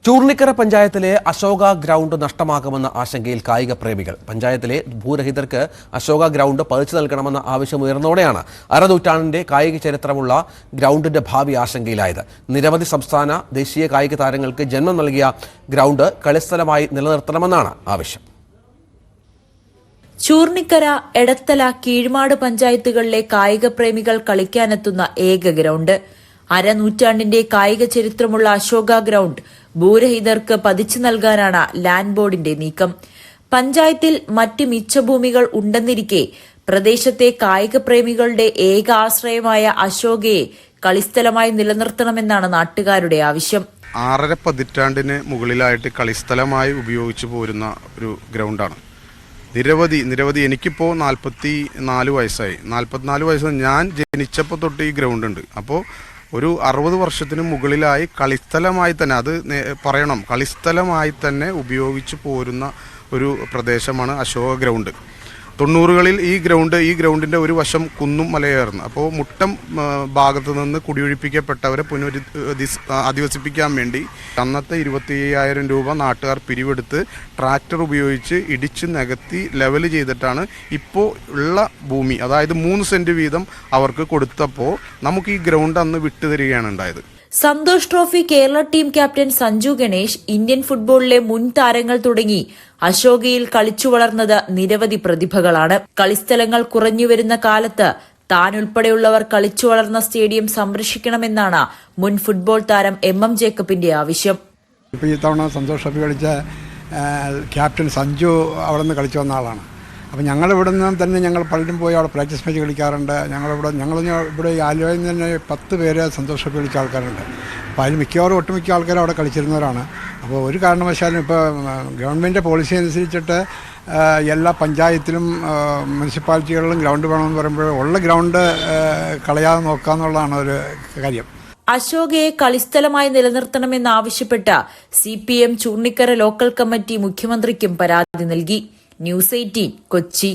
ചൂർണിക്കര പഞ്ചായത്തിലെ അശോക ഗ്രൗണ്ട് നഷ്ടമാകുമെന്ന ആശങ്കയിൽ കായിക പ്രേമികൾ. പഞ്ചായത്തിലെ ഭൂരഹിതർക്ക് അശോക ഗ്രൗണ്ട് പതിച്ചു നൽകണമെന്ന ആവശ്യമുയർന്നതോടെയാണ് അരനൂറ്റാണ്ടിന്റെ കായിക ചരിത്രമുള്ള ഗ്രൗണ്ടിന്റെ ഭാവി ആശങ്കയിലായത്. നിരവധി സംസ്ഥാന ദേശീയ കായിക താരങ്ങൾക്ക് ജന്മം നൽകിയ ഗ്രൗണ്ട് കളിസ്ഥലമായി നിലനിർത്തണമെന്നാണ് ആവശ്യം. ചൂർണിക്കര, എടത്തല, കീഴ്മാട് പഞ്ചായത്തുകളിലെ കായിക പ്രേമികൾ കളിക്കാനെത്തുന്ന ഏക ഗ്രൗണ്ട്. അരനൂറ്റാണ്ടിന്റെ കായിക ചരിത്രമുള്ള അശോക ഗ്രൗണ്ട് ഭൂരഹിതർക്ക് പതിച്ചു നൽകാനാണ് ലാൻഡ് ബോർഡിന്റെ നീക്കം. പഞ്ചായത്തിൽ മറ്റ് മിച്ചഭൂമികൾ ഉണ്ടെന്നിരിക്കെ പ്രദേശത്തെ കായിക പ്രേമികളുടെ ഏക ആശ്രയമായ അശോകയെ കളിസ്ഥലമായി നിലനിർത്തണമെന്നാണ് നാട്ടുകാരുടെ ആവശ്യം. 6.5 പതിറ്റാണ്ടിന് മുകളിലായിട്ട് കളിസ്ഥലമായി ഉപയോഗിച്ചു പോരുന്ന ഒരു ഗ്രൗണ്ടാണ്. നിരവധി എനിക്കിപ്പോൾ 44 വയസ്സായി. 44 വയസ്സ് ഞാൻ ജനിച്ചപ്പോൾ തൊട്ട് ഈ ഗ്രൗണ്ട് ഉണ്ട്. അപ്പോൾ ഒരു 60 വർഷത്തിന് മുകളിലായി കളിസ്ഥലമായി തന്നെ, അത് പറയണം, കളിസ്ഥലമായി തന്നെ ഉപയോഗിച്ചു പോരുന്ന ഒരു പ്രദേശമാണ് അശോക ഗ്രൗണ്ട്. 90കളിൽ ഈ ഗ്രൗണ്ടിൻ്റെ ഒരു വശം കുന്നും മലയായിരുന്നു. അപ്പോൾ മുട്ടം ഭാഗത്ത് നിന്ന് കുടിയൊഴിപ്പിക്കപ്പെട്ടവരെ അധിവസിപ്പിക്കാൻ വേണ്ടി അന്നത്തെ 25,000 രൂപ നാട്ടുകാർ പിരിവെടുത്ത് ട്രാക്ടർ ഉപയോഗിച്ച് ഇടിച്ച് നികത്തി ലെവൽ ചെയ്തിട്ടാണ് ഇപ്പോൾ ഉള്ള ഭൂമി, അതായത് 3 സെന്റ് വീതം അവർക്ക് കൊടുത്തപ്പോൾ നമുക്ക് ഈ ഗ്രൗണ്ട് അന്ന് വിട്ടുതരികയാണ് ഉണ്ടായത്. Santosh trophy Kerala team captain Sanju Ganesh, Indian ഫുട്ബോളിലെ മുൻ താരങ്ങൾ തുടങ്ങി അശോകയിൽ കളിച്ചു വളർന്നത് നിരവധി പ്രതിഭകളാണ്. കളിസ്ഥലങ്ങൾ കുറഞ്ഞുവരുന്ന കാലത്ത് താൻ ഉൾപ്പെടെയുള്ളവർ കളിച്ചു വളർന്ന സ്റ്റേഡിയം സംരക്ഷിക്കണമെന്നാണ് മുൻ ഫുട്ബോൾ താരം MM ജേക്കബിന്റെ ആവശ്യം. ഈ തവണ സന്തോഷ് ട്രോഫി കളിച്ച ക്യാപ്റ്റൻ സഞ്ജു അവിടെ നിന്ന് കളിച്ചു വന്ന ആളാണ്. അപ്പോൾ ഞങ്ങളിവിടെ നിന്ന് തന്നെ ഞങ്ങൾ പലരും പോയി അവിടെ പ്രാക്ടീസ് മാച്ച് കളിക്കാറുണ്ട്. ഇവിടെ ഈ ആലുവയിൽ നിന്ന് തന്നെ 10 പേര് സന്തോഷ് ട്രോഫി കളിച്ച ആൾക്കാരുണ്ട്. അപ്പോൾ അതിൽ ഒട്ടുമിക്ക ആൾക്കാരും അവിടെ കളിച്ചിരുന്നവരാണ്. അപ്പോൾ ഒരു കാരണവശാലും ഇപ്പോൾ ഗവൺമെൻറ് പോളിസി അനുസരിച്ചിട്ട് എല്ലാ പഞ്ചായത്തിലും മുനിസിപ്പാലിറ്റികളിലും ഗ്രൗണ്ട് വേണമെന്ന് പറയുമ്പോൾ ഉള്ള ഗ്രൗണ്ട് കളയാതെ നോക്കാമെന്നുള്ളതാണ് ഒരു കാര്യം. അശോകയെ കളിസ്ഥലമായി നിലനിർത്തണമെന്നാവശ്യപ്പെട്ട് CPM ചൂർണിക്കര ലോക്കൽ കമ്മിറ്റി മുഖ്യമന്ത്രിക്കും പരാതി നൽകി. News 18 കൊച്ചി.